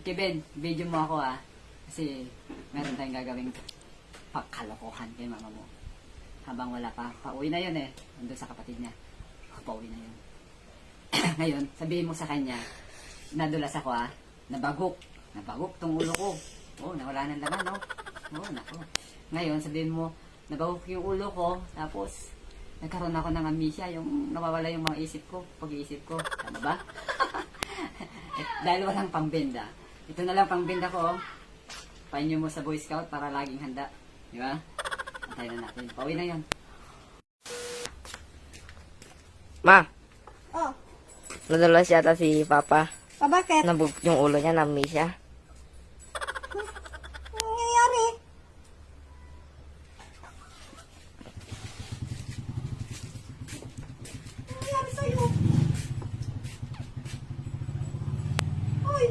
Kevin, video mo ako ah. Kasi meron tayong gagawing pagkalokohan kay mama mo. Habang wala pa, pauwi na yun eh. Nandun sa kapatid niya. Pauwi na yun. Ngayon, sabihin mo sa kanya, nadulas ako ah. Nabagok. Nabagok tong ulo ko. Oh, nawala ng laman, no? Oh, nako. Ngayon, sabihin mo, nabagok yung ulo ko. Tapos, nagkaroon ako ng amnesia. Yung nawawala yung mga isip ko. Pag-iisip ko. Tama ba? Dahil walang pangbenda. Ito na lang pangbenda ko. Painyo mo sa Boy Scout para laging handa. Di ba? Antayin na natin. Pauwi na yan. Ma, Oh, nadulas yata si Papa. bakit? Nabug yung ulo niya, na-miss siya. Anong nangyayari? Anong nangyayari sa'yo? Hoy!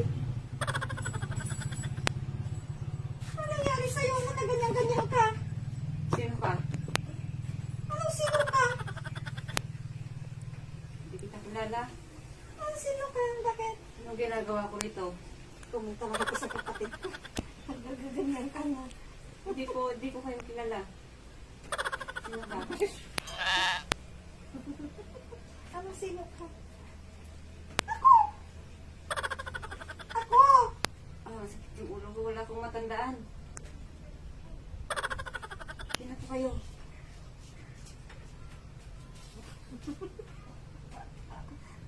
Anong nangyayari sa'yo na ganyan-ganyan ka? Sino ka? Anong sino ka? Hindi kita kilala. Anong sino ka? Bakit? Anong ginagawa ko rito? Pumunta lang ako sa kapatid ko. Nagaganyan ka na. Hindi ko kayo kilala. Sino ka? Anong sino ka? Ako! Ako! Ah, sakit yung ulo ko. Wala akong matandaan. Sino po kayo?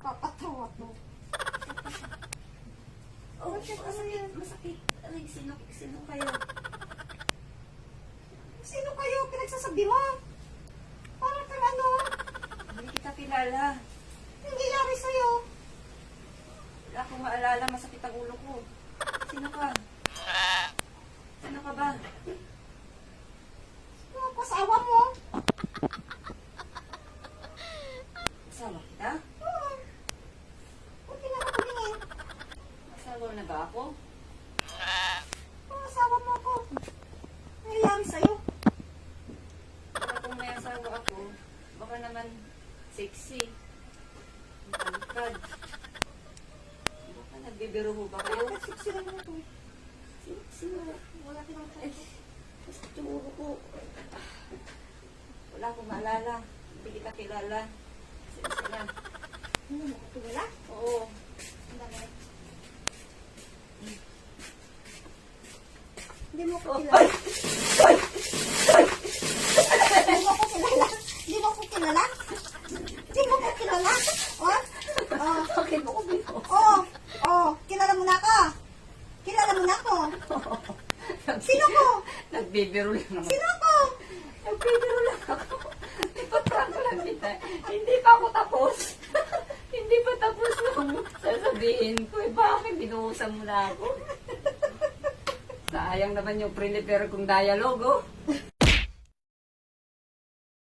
Papatawa mo. Oh, masakit. Masakit. Ay, sino kayo? Sino kayo? Pinagsasabi mo? Parang kang ano? Hindi kita kilala. Anong nangyayari sa'yo? Wala akong maalala. Masakit ang ulo ko. Sino ka? Sino ka ba? Ano pasawa mo? Asawa kita? Oo. Huwag ka na katingin. Asawa na ba ako? Asawa mo ako. Anong nangyayari sa'yo? Baka kung may asawa ako, baka naman sexy. Matangkad. Baka nagbibiro mo ba kayo? Bakit siksi lang mo ito? Sino? Wala ka nang Ay, masakit yung ulo ko. Wala akong maalala. Hindi kita kilala. Sino na? Hindi mo ko tulala? Oo. Ang dami. Hindi mo ko Oh, kilala. ay! Ay! Hindi mo ko kilala? Hindi mo ko kilala? Hindi mo ko kilala? Oh? Oh. Bakit mo ko biro? Oh. Oh. Kilala mo na ako. Kilala mo na ako. Sino ko? Nagbibiro lang naman. Sino ko? Nagbibiro lang ako. Ipaprank lang kita. Hindi pa ako tapos. Hindi pa tapos yung sasabihin ko. Eh, bakit binuhusan mo na ako? Sayang naman yung prepare kong dialogue, oh.